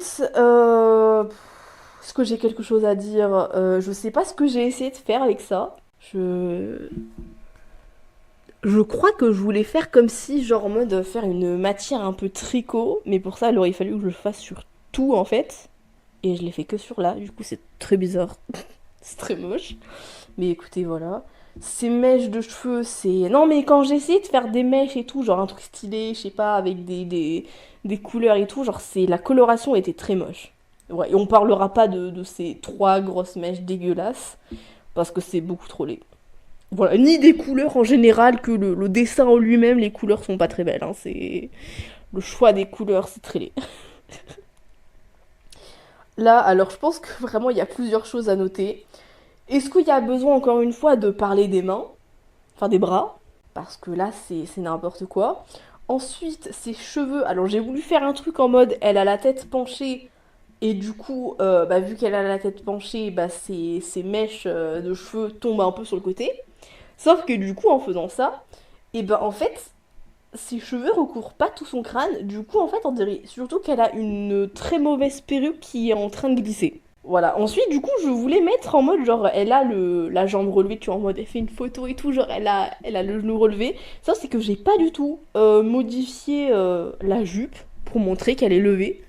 Ensuite, est-ce que j'ai quelque chose à dire? Je sais pas ce que j'ai essayé de faire avec ça. Je... Je crois que je voulais faire comme si, genre en mode faire une matière un peu tricot, mais pour ça, il aurait fallu que je le fasse sur tout en fait. Et je l'ai fait que sur là, du coup c'est très bizarre. C'est très moche. Mais écoutez, voilà. Ces mèches de cheveux, c'est... Non, mais quand j'ai essayé de faire des mèches et tout, genre un truc stylé, je sais pas, avec des couleurs et tout, genre c'est... La coloration était très moche. Ouais, et on parlera pas de ces trois grosses mèches dégueulasses, parce que c'est beaucoup trop laid. Voilà, ni des couleurs en général, que le dessin en lui-même, les couleurs sont pas très belles, hein, c'est... Le choix des couleurs, c'est très laid. Là, alors je pense que vraiment il y a plusieurs choses à noter. Est-ce qu'il y a besoin encore une fois de parler des mains? Enfin des bras, parce que là c'est n'importe quoi. Ensuite, ses cheveux, alors j'ai voulu faire un truc en mode elle a la tête penchée, et du coup, bah, vu qu'elle a la tête penchée, bah, ses mèches de cheveux tombent un peu sur le côté. Sauf que du coup, en faisant ça, et ben en fait, ses cheveux recouvrent pas tout son crâne. Du coup, en fait, on dirait surtout qu'elle a une très mauvaise perruque qui est en train de glisser. Voilà. Ensuite, du coup, je voulais mettre en mode genre, elle a la jambe relevée, tu vois, en mode, elle fait une photo et tout, genre, elle a le genou relevé. Ça, c'est que j'ai pas du tout modifié la jupe pour montrer qu'elle est levée.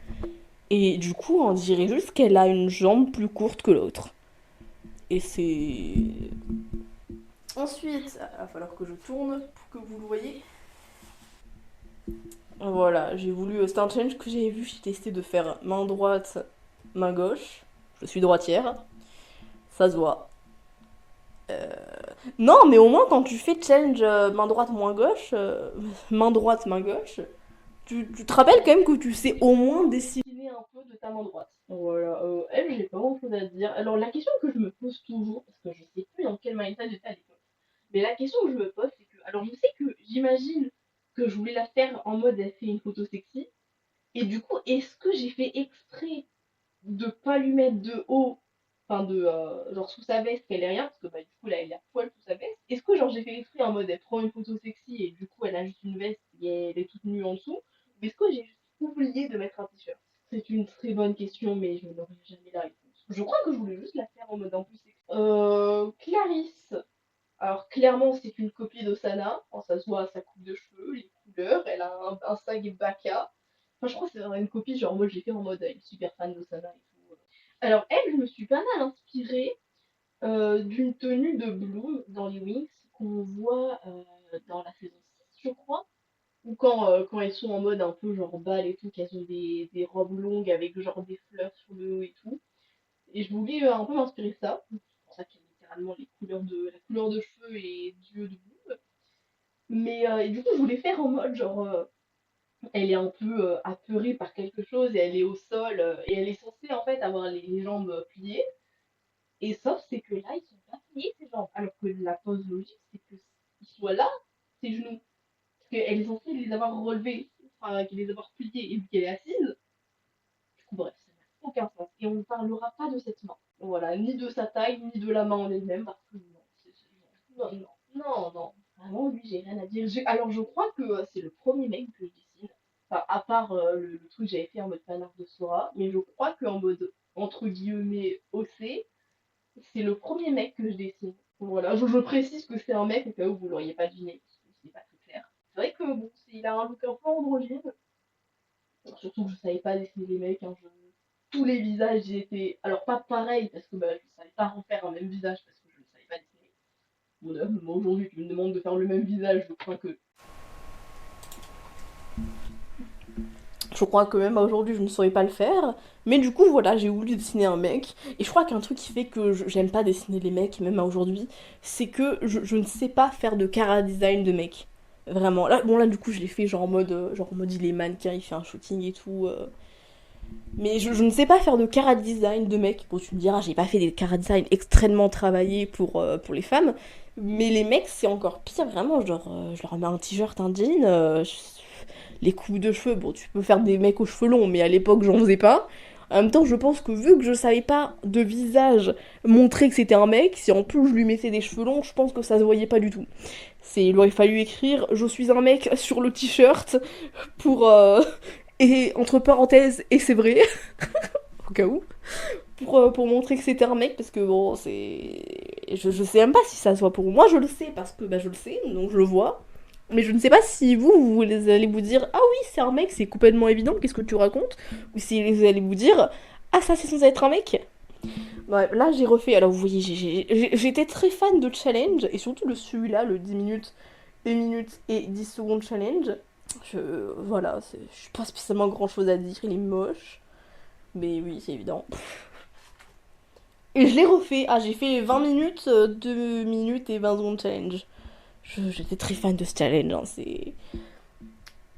Et du coup, on dirait juste qu'elle a une jambe plus courte que l'autre. Et c'est... Ensuite, il va falloir que je tourne pour que vous le voyez. Voilà, j'ai voulu... C'est un challenge que j'avais vu, j'ai testé de faire main droite, main gauche. Je suis droitière, ça se voit. Non, mais au moins quand tu fais challenge main droite, main gauche, main droite, main gauche, tu te rappelles quand même que tu sais au moins dessiner un peu de ta main droite. Voilà, elle, j'ai pas grand chose à dire. Alors la question que je me pose toujours, parce que je sais plus dans quel mindset j'étais à l'époque, mais la question que je me pose, c'est que, alors je sais que j'imagine que je voulais la faire en mode elle fait une photo sexy, et du coup, est-ce que j'ai fait exprès de pas lui mettre de haut, enfin de genre sous sa veste qu'elle est rien, parce que bah du coup là elle est à poil sous sa veste. Est-ce que genre j'ai fait exprès en mode elle prend une photo sexy et du coup elle a juste une veste et elle est toute nue en dessous, ou est-ce que j'ai juste oublié de mettre un t-shirt? C'est une très bonne question, mais je n'aurai jamais la réponse. Je crois que je voulais juste la faire en mode un peu sexy. Clarisse. Alors clairement c'est une copie d'Osana, enfin, ça se voit à sa coupe de cheveux, les couleurs, elle a un sac Baka. Enfin, je crois que c'est une copie, genre moi j'ai fait en mode elle est super fan d'Osana et tout. Alors elle, je me suis pas mal inspirée d'une tenue de Bloom dans les Wings qu'on voit dans la saison 6, je crois. Ou quand elles sont en mode un peu genre bal et tout, qu'elles ont des robes longues avec genre des fleurs sur le haut et tout. Et je voulais un peu m'inspirer de ça. C'est pour ça qu'il y a littéralement la couleur de cheveux et d'yeux de Bloom. Mais et du coup, je voulais faire en mode genre elle est un peu apeurée par quelque chose et elle est au sol et elle est censée en fait avoir les jambes pliées. Et sauf c'est que là, ils sont pas pliés ses jambes. Alors que la pose logique, c'est que qu'ils soient là, ses genoux. Parce qu'elle est censée les avoir relevés, enfin, les avoir pliés et vu qu'elle est assise. Du coup, bref, ça n'a aucun sens. Et on ne parlera pas de cette main. Voilà, ni de sa taille, ni de la main en elle-même, parce que non, non, non, non, non. Vraiment, lui, j'ai rien à dire. Alors, je crois que c'est le premier mec que je dessine. Enfin, à part le truc que j'avais fait en mode fanart de Sora, mais je crois qu'en mode entre guillemets OC, c'est le premier mec que je dessine. Voilà, je précise que c'est un mec au cas où vous l'auriez pas deviné, parce que c'est pas très clair. C'est vrai que bon, il a un look un peu androgyne, surtout que je savais pas dessiner les mecs. Hein, tous les visages y étaient. Alors pas pareil, parce que bah, je savais pas refaire un même visage parce que je ne savais pas dessiner. Mon œuvre, moi aujourd'hui tu me demandes de faire le même visage, je crois que même aujourd'hui je ne saurais pas le faire. Mais du coup voilà, j'ai voulu dessiner un mec. Et je crois qu'un truc qui fait que j'aime pas dessiner les mecs, même aujourd'hui, c'est que je ne sais pas faire de cara design de mec. Vraiment. Là, bon là du coup je l'ai fait genre en mode il est mannequin, il fait un shooting et tout. Mais je ne sais pas faire de cara design de mec. Bon tu me diras, j'ai pas fait des cara design extrêmement travaillés pour les femmes. Mais les mecs c'est encore pire, vraiment. Genre je leur mets un t-shirt, un jean. Les coupes de cheveux, bon, tu peux faire des mecs aux cheveux longs, mais à l'époque, j'en faisais pas. En même temps, je pense que vu que je savais pas de visage montrer que c'était un mec, si en plus je lui mettais des cheveux longs, je pense que ça se voyait pas du tout. Il aurait fallu écrire je suis un mec sur le t-shirt pour Et entre parenthèses, et c'est vrai, au cas où, pour montrer que c'était un mec, parce que bon, c'est... Je sais même pas si ça se voit pour moi, je le sais, parce que bah, je le sais, donc je le vois. Mais je ne sais pas si vous allez vous dire « Ah oui, c'est un mec, c'est complètement évident, qu'est-ce que tu racontes ?» Ou si vous allez vous dire « Ah, ça, c'est censé être un mec ?» Ouais, là, j'ai refait, alors vous voyez, j'étais très fan de challenge, et surtout de celui-là, le 10 minutes, 1 minute et 10 secondes challenge. Je... Voilà, je suis pas spécialement grand-chose à dire, il est moche. Mais oui, c'est évident. Et je l'ai refait. Ah, j'ai fait 20 minutes, 2 minutes et 20 secondes challenge. J'étais très fan de ce challenge. Hein, c'est...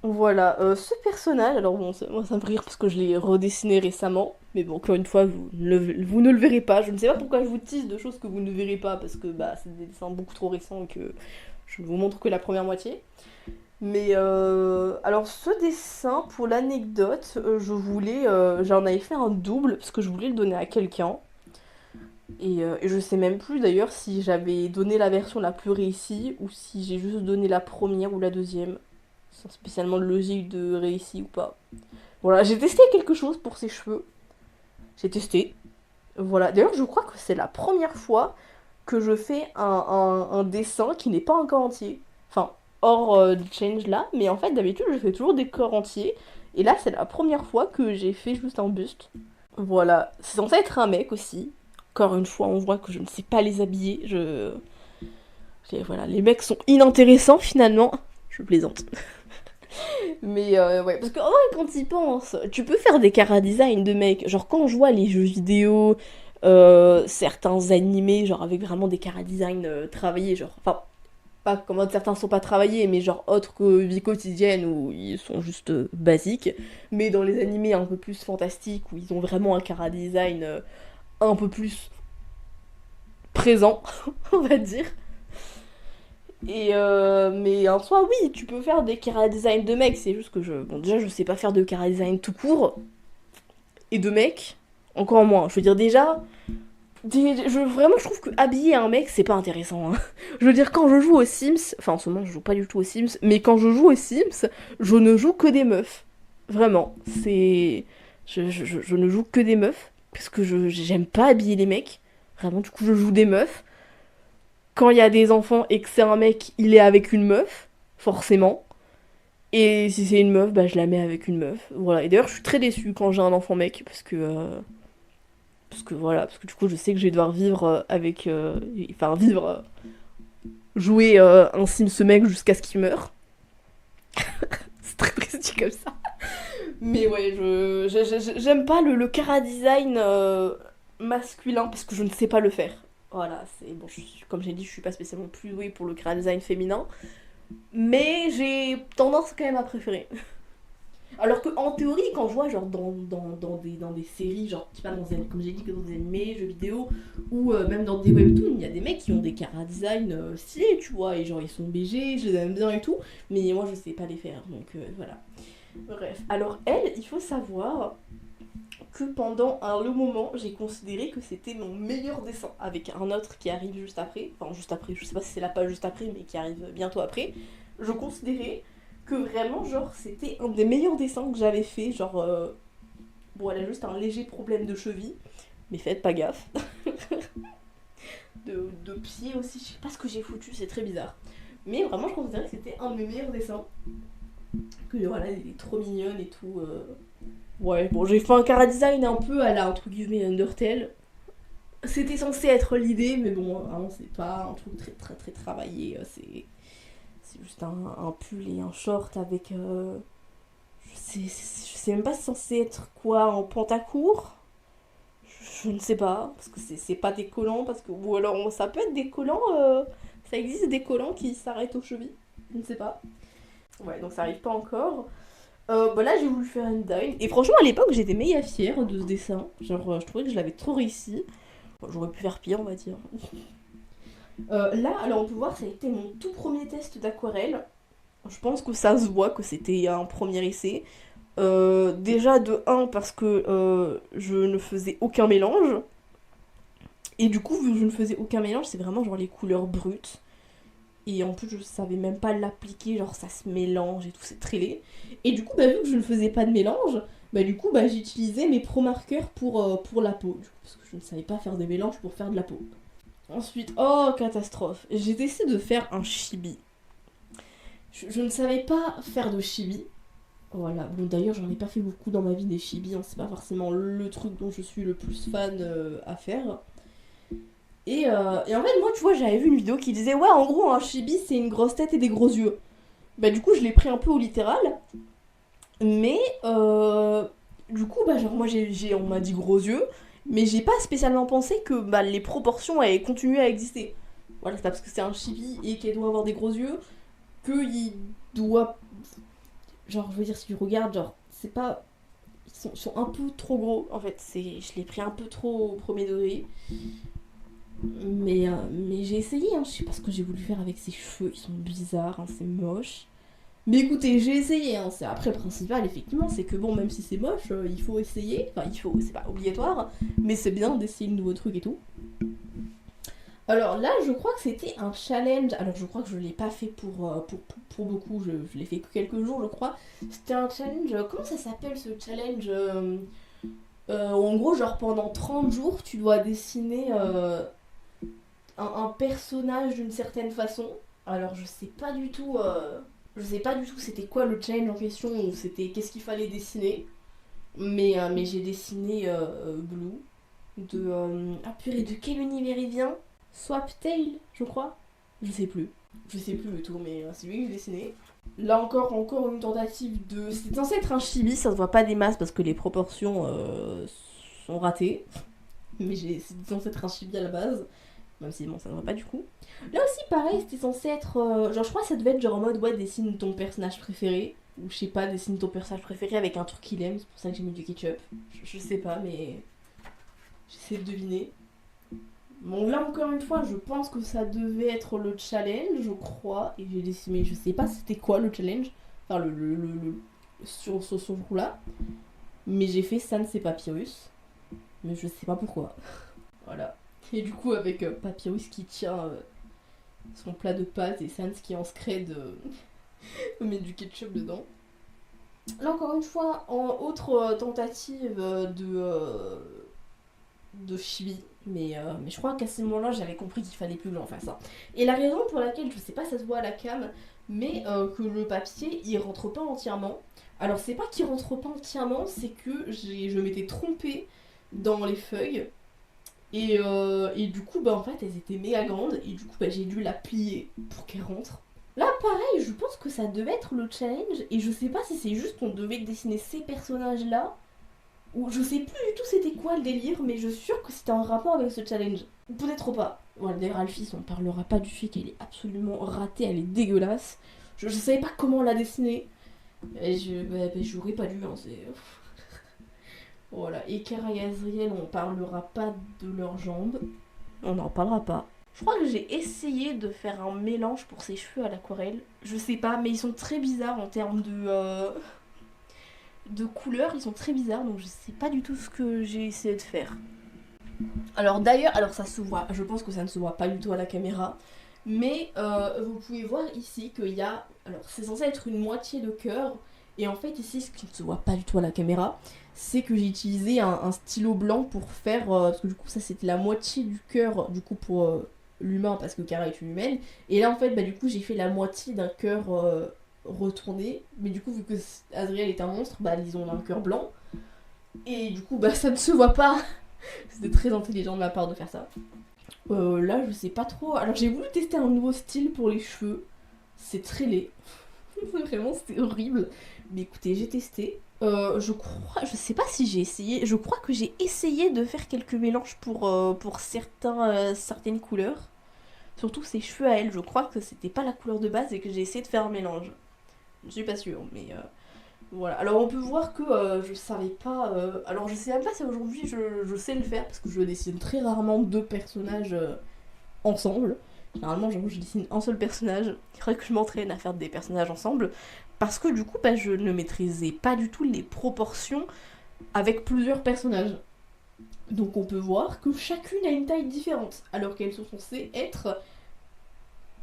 Voilà, ce personnage, alors bon, moi ça me fait rire parce que je l'ai redessiné récemment. Mais bon, encore une fois, vous ne le verrez pas. Je ne sais pas pourquoi je vous tease de choses que vous ne verrez pas parce que bah, c'est des dessins beaucoup trop récents et que je ne vous montre que la première moitié. Mais alors ce dessin, pour l'anecdote, j'en avais fait un double parce que je voulais le donner à quelqu'un. Et je sais même plus d'ailleurs si j'avais donné la version la plus réussie ou si j'ai juste donné la première ou la deuxième, sans spécialement de logique de réussi ou pas. Voilà, j'ai testé quelque chose pour ses cheveux. J'ai testé. Voilà, d'ailleurs je crois que c'est la première fois que je fais un dessin qui n'est pas encore entier. Enfin, hors du change là, mais en fait d'habitude je fais toujours des corps entiers. Et là c'est la première fois que j'ai fait juste un buste. Voilà, c'est censé être un mec aussi. Encore une fois, on voit que je ne sais pas les habiller. Voilà, les mecs sont inintéressants finalement. Je plaisante. Mais ouais, parce que en vrai, quand ils pensent, tu peux faire des chara-design de mecs. Genre, quand je vois les jeux vidéo, certains animés, genre avec vraiment des chara-design travaillés, genre. Enfin, pas comment certains sont pas travaillés, mais genre autres que vie quotidienne où ils sont juste basiques. Mais dans les animés un peu plus fantastiques où ils ont vraiment un chara-design un peu plus présent, on va dire. Mais en soi, oui, tu peux faire des chara design de mecs, c'est juste que bon, déjà, je sais pas faire de chara design tout court, et de mecs, encore moins. Je veux dire, déjà, vraiment, je trouve que habiller un mec, c'est pas intéressant. Hein. Je veux dire, quand je joue aux Sims, enfin, en ce moment, je joue pas du tout aux Sims, mais quand je joue aux Sims, je ne joue que des meufs. Vraiment, c'est. Je ne joue que des meufs, parce que j'aime pas habiller les mecs. Vraiment, du coup, je joue des meufs. Quand il y a des enfants et que c'est un mec, il est avec une meuf, forcément. Et si c'est une meuf, bah je la mets avec une meuf. Voilà. Et d'ailleurs, je suis très déçue quand j'ai un enfant mec parce que voilà, parce que du coup, je sais que je vais devoir vivre avec enfin vivre jouer un Sims mec jusqu'à ce qu'il meure. C'est très triste dit comme ça. Mais ouais, j'aime pas le chara design masculin parce que je ne sais pas le faire. Voilà, c'est bon, comme j'ai dit, je suis pas spécialement plus douée pour le chara design féminin, mais j'ai tendance quand même à préférer. Alors que en théorie, quand je vois genre dans des séries, genre je sais pas, comme j'ai dit, que dans des animés, jeux vidéo, ou même dans des webtoons, il y a des mecs qui ont des chara design stylés, tu vois, et genre ils sont BG, je les aime bien et tout, mais moi je sais pas les faire, donc voilà. Bref, alors elle, il faut savoir que pendant un long moment, j'ai considéré que c'était mon meilleur dessin, avec un autre qui arrive juste après, enfin juste après, je sais pas si c'est la page juste après, mais qui arrive bientôt après. Je considérais que vraiment, genre, c'était un des meilleurs dessins que j'avais fait, genre, bon, elle a juste un léger problème de cheville, mais faites pas gaffe. De pied aussi, je sais pas ce que j'ai foutu, c'est très bizarre. Mais vraiment, je considérais que c'était un de mes meilleurs dessins. Que voilà, elle est trop mignonne et tout. Ouais, bon, j'ai fait un chara design un peu à la entre guillemets Undertale. C'était censé être l'idée, mais bon, vraiment, c'est pas un truc très très très travaillé. C'est juste un pull et un short avec. Je sais même pas si c'est censé être quoi en pantacourt. Je ne sais pas, parce que c'est pas des collants, parce que. Ou alors ça peut être des collants. Ça existe des collants qui s'arrêtent aux chevilles. Je ne sais pas. Ouais, donc ça arrive pas encore. Bah là j'ai voulu faire une dine et franchement à l'époque j'étais méga fière de ce dessin, genre je trouvais que je l'avais trop réussi. Bon, j'aurais pu faire pire on va dire. Là alors on peut voir ça a été mon tout premier test d'aquarelle. Je pense que ça se voit que c'était un premier essai. Déjà de un parce que je ne faisais aucun mélange. Et du coup vu que je ne faisais aucun mélange c'est vraiment genre les couleurs brutes. Et en plus, je savais même pas l'appliquer, genre ça se mélange et tout, c'est très laid. Et du coup, bah, vu que je ne faisais pas de mélange, bah du coup, bah, j'utilisais mes pro marqueurs pour la peau, du coup, parce que je ne savais pas faire des mélanges pour faire de la peau. Ensuite, oh, catastrophe, j'ai décidé de faire un chibi. Je ne savais pas faire de chibi. Voilà, bon d'ailleurs j'en ai pas fait beaucoup dans ma vie des chibis, hein, c'est pas forcément le truc dont je suis le plus fan à faire. Et en fait moi tu vois j'avais vu une vidéo qui disait ouais en gros un chibi c'est une grosse tête et des gros yeux. Bah du coup je l'ai pris un peu au littéral, mais du coup bah genre moi on m'a dit gros yeux, mais j'ai pas spécialement pensé que bah, les proportions allaient continuer à exister. Voilà, c'est pas parce que c'est un chibi et qu'elle doit avoir des gros yeux qu'il doit... Genre je veux dire si tu regardes genre c'est pas... Ils sont un peu trop gros en fait, je l'ai pris un peu trop au premier degré. Mais j'ai essayé, hein. Je sais pas ce que j'ai voulu faire avec ses cheveux, ils sont bizarres, hein, c'est moche. Mais écoutez, j'ai essayé, hein. C'est après le principal, effectivement, c'est que bon, même si c'est moche, il faut essayer. Enfin, c'est pas obligatoire, mais c'est bien d'essayer de nouveaux trucs et tout. Alors là, je crois que c'était un challenge. Alors je crois que je l'ai pas fait pour beaucoup, je l'ai fait que quelques jours, je crois. C'était un challenge. Comment ça s'appelle ce challenge en gros, genre pendant 30 jours, tu dois dessiner un personnage d'une certaine façon. Alors je sais pas du tout. Je sais pas du tout c'était quoi le challenge en question ou c'était qu'est-ce qu'il fallait dessiner. Mais j'ai dessiné Blue. Ah purée, de quel univers il vient? Swaptail, je crois. Je sais plus. Je sais plus le tout, mais c'est lui que j'ai dessiné. Là encore une tentative de... C'est censé être un chibi, ça se voit pas des masses parce que les proportions sont ratées. Mais c'est censé être un chibi à la base. Même si bon, ça ne va pas du coup. Là aussi, pareil, c'était censé être... genre, je crois que ça devait être genre en mode, ouais, dessine ton personnage préféré. Ou je sais pas, dessine ton personnage préféré avec un truc qu'il aime. C'est pour ça que j'ai mis du ketchup. Je sais pas, mais... J'essaie de deviner. Bon, là encore une fois, je pense que ça devait être le challenge, je crois. Et j'ai dessiné, je sais pas c'était quoi le challenge. Enfin, sur ce jour-là. Mais j'ai fait Sans et Papyrus. Mais je sais pas pourquoi. Voilà. Et du coup, avec Papyrus qui tient son plat de pâtes et Sans qui en scred met du ketchup dedans. Là encore une fois, en autre tentative de chibi, mais je crois qu'à ce moment-là j'avais compris qu'il fallait plus que j'en fasse ça. Et la raison pour laquelle, je sais pas si ça se voit à la cam, mais que le papier il rentre pas entièrement. Alors c'est pas qu'il rentre pas entièrement, c'est que je m'étais trompée dans les feuilles. Et du coup, bah en fait, elles étaient méga grandes. Et du coup, bah, j'ai dû la plier pour qu'elle rentre. Là, pareil, je pense que ça devait être le challenge. Et je sais pas si c'est juste qu'on devait dessiner ces personnages-là. Ou je sais plus du tout c'était quoi le délire. Mais je suis sûre que c'était en rapport avec ce challenge. Ou peut-être pas. Voilà, d'ailleurs, Alphys, on parlera pas du fait qu'elle est absolument ratée. Elle est dégueulasse. Je savais pas comment la dessiner. Et j'aurais pas dû, hein, c'est... Voilà, et Kara et Azriel, on parlera pas de leurs jambes. On n'en parlera pas. Je crois que j'ai essayé de faire un mélange pour ses cheveux à l'aquarelle. Je sais pas, mais ils sont très bizarres en termes de couleurs. Ils sont très bizarres, donc je sais pas du tout ce que j'ai essayé de faire. Alors d'ailleurs, alors ça se voit, je pense que ça ne se voit pas du tout à la caméra. Mais vous pouvez voir ici qu'il y a... Alors c'est censé être une moitié de cœur. Et en fait ici, ce qui ne se voit pas du tout à la caméra, c'est que j'ai utilisé un stylo blanc pour faire... parce que du coup ça c'était la moitié du cœur du coup pour l'humain parce que Kara est une humaine. Et là en fait bah du coup j'ai fait la moitié d'un cœur retourné. Mais du coup vu que Azriel est un monstre, bah ils ont un cœur blanc. Et du coup bah ça ne se voit pas. C'était très intelligent de ma part de faire ça. Là je sais pas trop. Alors j'ai voulu tester un nouveau style pour les cheveux. C'est très laid. Vraiment c'était horrible. Mais écoutez j'ai testé. Je sais pas si j'ai essayé, je crois que j'ai essayé de faire quelques mélanges pour certaines couleurs. Surtout ses cheveux à elle, je crois que c'était pas la couleur de base et que j'ai essayé de faire un mélange. Je suis pas sûre, mais voilà. Alors on peut voir que je savais pas... alors je sais même pas si aujourd'hui je sais le faire, parce que je dessine très rarement deux personnages ensemble. Généralement, je dessine un seul personnage. Il faudrait que je m'entraîne à faire des personnages ensemble. Parce que du coup, bah, je ne maîtrisais pas du tout les proportions avec plusieurs personnages. Donc on peut voir que chacune a une taille différente. Alors qu'elles sont censées être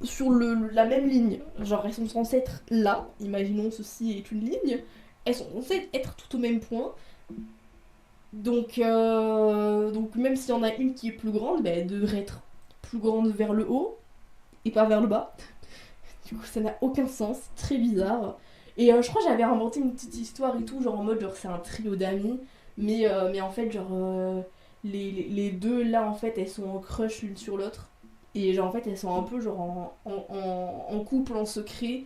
sur la même ligne. Genre elles sont censées être là, imaginons ceci est une ligne, elles sont censées être tout au même point. Donc même s'il y en a une qui est plus grande, bah, elle devrait être plus grande vers le haut et pas vers le bas. Du coup ça n'a aucun sens, très bizarre. Et je crois que j'avais inventé une petite histoire et tout, genre en mode genre c'est un trio d'amis, mais en fait genre les deux là en fait elles sont en crush l'une sur l'autre. Et genre en fait elles sont un peu genre en couple en secret.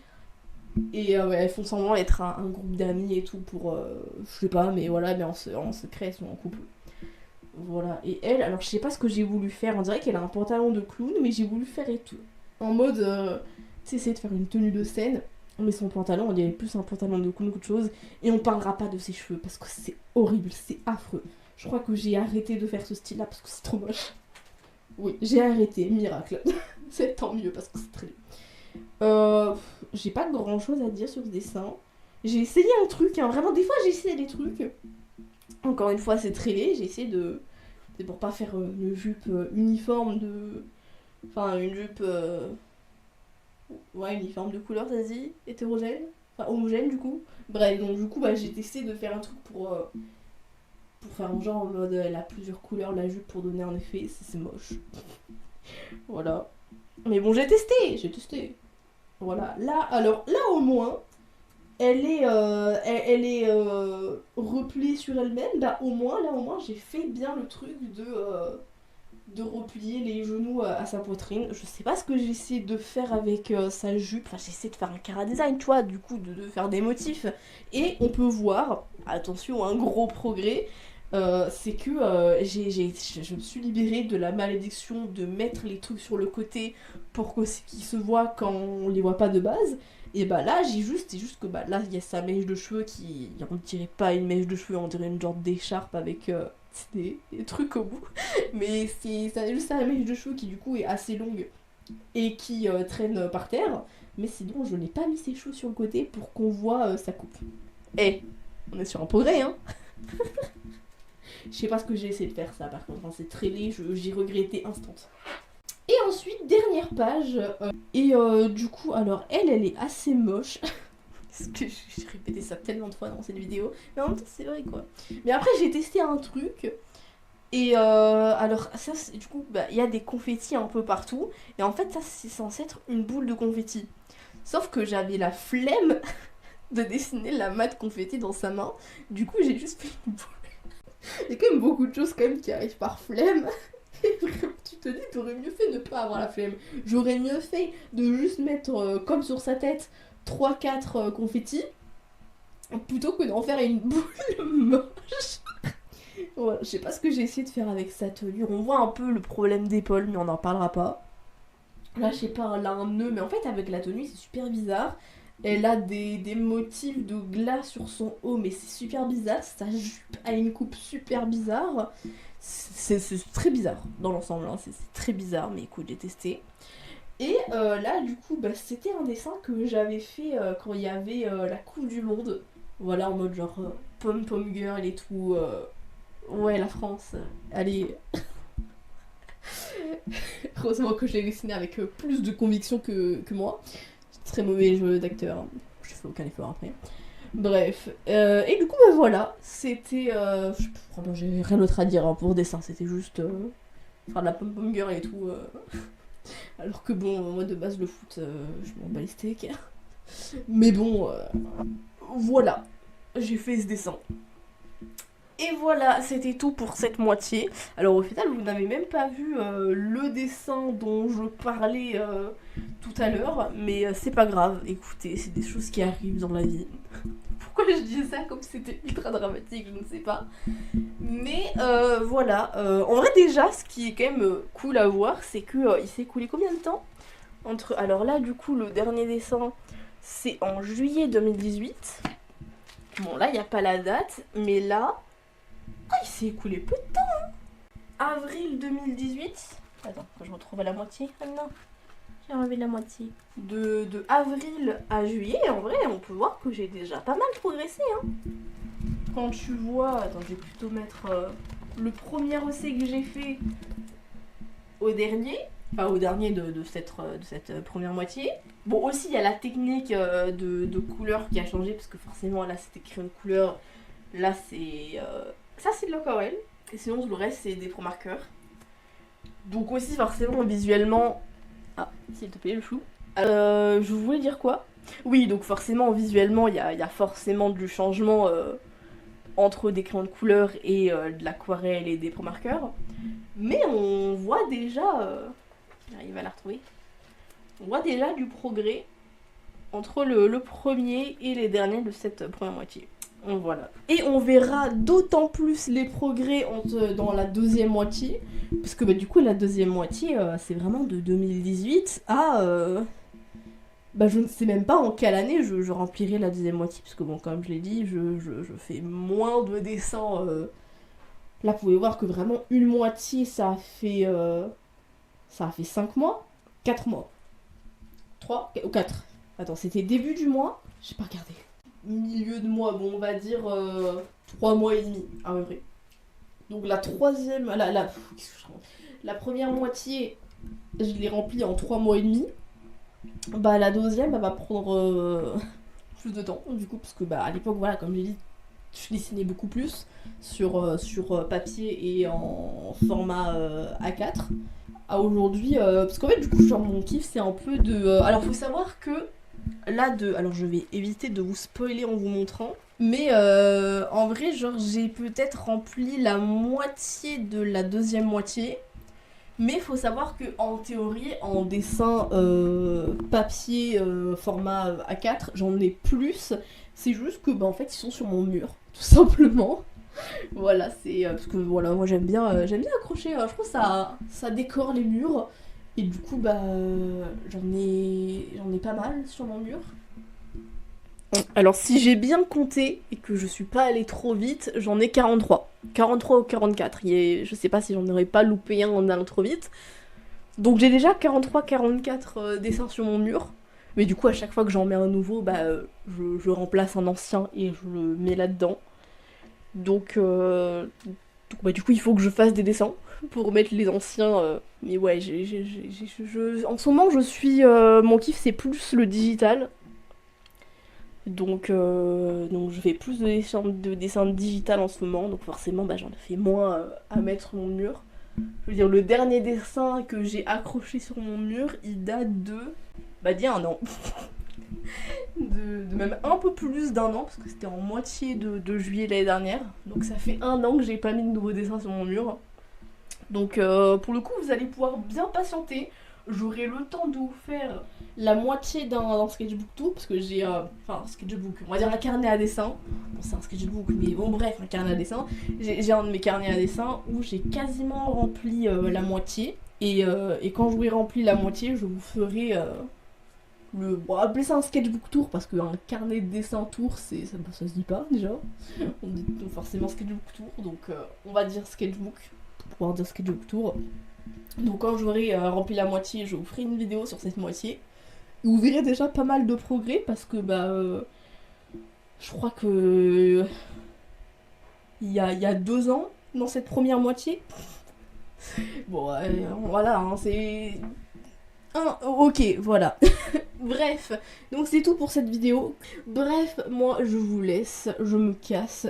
Et ouais, elles font semblant être un groupe d'amis et tout pour je sais pas mais voilà mais en secret elles sont en couple. Voilà. Et elle, alors je sais pas ce que j'ai voulu faire, on dirait qu'elle a un pantalon de clown mais j'ai voulu faire et tout. En mode tu sais, essayer de faire une tenue de scène. Mais son pantalon, on dirait plus un pantalon de clown qu'autre chose. Et on parlera pas de ses cheveux parce que c'est horrible, c'est affreux. Je crois que j'ai arrêté de faire ce style-là parce que c'est trop moche. Oui, j'ai arrêté, miracle. C'est tant mieux parce que c'est très... j'ai pas grand chose à dire sur ce dessin. J'ai essayé un truc, hein. Vraiment, des fois j'ai essayé des trucs. Encore une fois, c'est très laid. J'ai essayé de... C'est pour pas faire une jupe uniforme de... Enfin, une jupe... Ouais, uniforme de couleur, ça se dit. Hétérogène. Enfin, homogène, du coup. Bref, donc du coup, bah, j'ai testé de faire un truc pour faire un genre en mode... Elle a plusieurs couleurs, la jupe, pour donner un effet. C'est moche. Voilà. Mais bon, j'ai testé. Voilà. Là, alors, là au moins, elle est repliée sur elle-même. Bah, au moins, j'ai fait bien le truc de replier les genoux à sa poitrine. Je sais pas ce que j'ai essayé de faire avec sa jupe. Enfin, j'ai essayé de faire un cara design, tu vois, du coup, de faire des motifs. Et on peut voir, attention, un gros progrès. C'est que je me suis libérée de la malédiction de mettre les trucs sur le côté pour qu'ils se voient quand on les voit pas de base. Et bah là, c'est juste que bah là, il y a sa mèche de cheveux qui, on dirait pas une mèche de cheveux, on dirait une genre d'écharpe avec des trucs au bout. Mais c'est juste sa mèche de cheveux qui du coup est assez longue et qui traîne par terre. Mais sinon, je n'ai pas mis ses cheveux sur le côté pour qu'on voit sa coupe. Eh, on est sur un progrès, hein. Je sais pas ce que j'ai essayé de faire ça par contre, hein, c'est très laid, j'ai regretté instant. Et ensuite, dernière page, du coup, alors elle est assez moche. Parce que j'ai répété ça tellement de fois dans cette vidéo, mais en même temps c'est vrai quoi. Mais après j'ai testé un truc, et alors ça, du coup, bah, y a des confettis un peu partout, et en fait ça c'est censé être une boule de confetti. Sauf que j'avais la flemme de dessiner la mat confetti dans sa main, du coup j'ai juste fait une boule. Il y a quand même beaucoup de choses quand même qui arrivent par flemme. Et vraiment, tu te dis, t'aurais mieux fait de ne pas avoir la flemme. J'aurais mieux fait de juste mettre, comme sur sa tête, 3-4 confettis, plutôt que d'en faire une boule moche. Voilà, je sais pas ce que j'ai essayé de faire avec sa tenue. On voit un peu le problème d'épaule, mais on n'en parlera pas. Là, je sais pas, elle a un nœud, mais en fait, avec la tenue, c'est super bizarre. Elle a des motifs de glas sur son haut, mais c'est super bizarre. Sa jupe a une coupe super bizarre. C'est très bizarre dans l'ensemble, hein. C'est très bizarre, mais écoute, j'ai testé. Et là, du coup, bah, c'était un dessin que j'avais fait quand il y avait la Coupe du Monde. Voilà, en mode genre pom-pom girl et tout. Ouais, la France, allez. Heureusement que je l'ai dessiné avec plus de conviction que moi. Très mauvais jeu d'acteur, hein. Je fais aucun effort après. Bref, et du coup bah voilà, c'était... j'ai rien d'autre à dire hein, pour dessin, c'était juste faire de la pom-pom girl et tout. Alors que bon, moi de base le foot, je m'en bats les steaks. Mais bon, voilà, j'ai fait ce dessin. Et voilà, c'était tout pour cette moitié. Alors au final, vous n'avez même pas vu le dessin dont je parlais tout à l'heure, mais c'est pas grave, écoutez, c'est des choses qui arrivent dans la vie. Pourquoi je dis ça comme si c'était ultra dramatique, je ne sais pas. Mais voilà, en vrai déjà, ce qui est quand même cool à voir, c'est que il s'est écoulé combien de temps entre... Alors là, du coup, le dernier dessin, c'est en juillet 2018. Bon, là, il n'y a pas la date, mais là... Ah, il s'est écoulé peu de temps, hein. Avril 2018. Attends, je retrouve à la moitié. Ah non, j'ai enlevé la moitié. De avril à juillet, en vrai, on peut voir que j'ai déjà pas mal progressé, hein. Quand tu vois... Attends, je vais plutôt mettre le premier essai que j'ai fait au dernier. Enfin, au dernier de cette première moitié. Bon, aussi, il y a la technique de couleur qui a changé, parce que forcément, là, c'était crayon de couleur. Là, c'est... ça, c'est de l'aquarelle. Et sinon, tout le reste, c'est des pro-marqueurs. Donc aussi, forcément, visuellement... Ah, s'il te plaît, le chou. Je voulais dire quoi? Oui, donc forcément, visuellement, il y a forcément du changement entre des crayons de couleur et de l'aquarelle et des pro-marqueurs. Mais on voit déjà... j'arrive à la retrouver. On voit déjà du progrès entre le premier et les derniers de cette première moitié. Donc voilà. Et on verra d'autant plus les progrès dans la deuxième moitié, parce que du coup la deuxième moitié c'est vraiment de 2018 à... je ne sais même pas en quelle année je remplirai la deuxième moitié, parce que bon, comme je l'ai dit, je fais moins de dessins. Là vous pouvez voir que vraiment une moitié ça a fait 5 mois, 4 mois. 3 ou 4. Attends, c'était début du mois. J'ai pas regardé. Milieu de mois, bon, on va dire 3 mois et demi, à peu près. Donc la troisième. La première moitié, je l'ai remplie en 3 mois et demi. La deuxième, elle va prendre plus de temps, du coup, parce que à l'époque, voilà, comme j'ai dit, je dessinais beaucoup plus sur papier et en format A4. À aujourd'hui, parce qu'en fait du coup genre mon kiff c'est un peu de... alors faut savoir que là alors je vais éviter de vous spoiler en vous montrant, mais en vrai genre j'ai peut-être rempli la moitié de la deuxième moitié, mais faut savoir que en théorie en dessin papier format A4 j'en ai plus, c'est juste que en fait ils sont sur mon mur tout simplement. Voilà, c'est parce que voilà, moi j'aime bien accrocher, je trouve ça décore les murs, et du coup j'en ai pas mal sur mon mur. Alors si j'ai bien compté et que je suis pas allée trop vite, j'en ai 43 ou 44, je sais pas si j'en aurais pas loupé un en allant trop vite. Donc j'ai déjà 43-44 dessins sur mon mur, mais du coup à chaque fois que j'en mets un nouveau, je remplace un ancien et je le mets là-dedans. Donc du coup, il faut que je fasse des dessins pour mettre les anciens. Mais ouais, en ce moment, je suis... mon kiff, c'est plus le digital. Donc je fais plus de dessins digital en ce moment. Donc forcément, j'en fais moins à mettre sur mon mur. Je veux dire, le dernier dessin que j'ai accroché sur mon mur, il date d'il y a un an. de même un peu plus d'un an, parce que c'était en moitié de juillet l'année dernière. Donc ça fait un an que j'ai pas mis de nouveaux dessins sur mon mur. Donc pour le coup, vous allez pouvoir bien patienter. J'aurai le temps de vous faire la moitié d'un sketchbook tour, parce que j'ai un sketchbook, on va dire un carnet à dessin. Bon, c'est un sketchbook, mais bon, bref, un carnet à dessin. J'ai un de mes carnets à dessin où j'ai quasiment rempli la moitié. Et quand j'aurai rempli la moitié, je vous ferai appelez ça un sketchbook tour, parce qu'un carnet de dessin tour, ça se dit pas déjà. On dit forcément sketchbook tour, donc on va dire sketchbook pour pouvoir dire sketchbook tour. Donc quand j'aurai rempli la moitié, je vous ferai une vidéo sur cette moitié. Et vous verrez déjà pas mal de progrès, parce que je crois que il y a 2 ans dans cette première moitié. Bon voilà, hein, c'est... ok, voilà. Bref, donc c'est tout pour cette vidéo. Bref, moi je vous laisse, je me casse.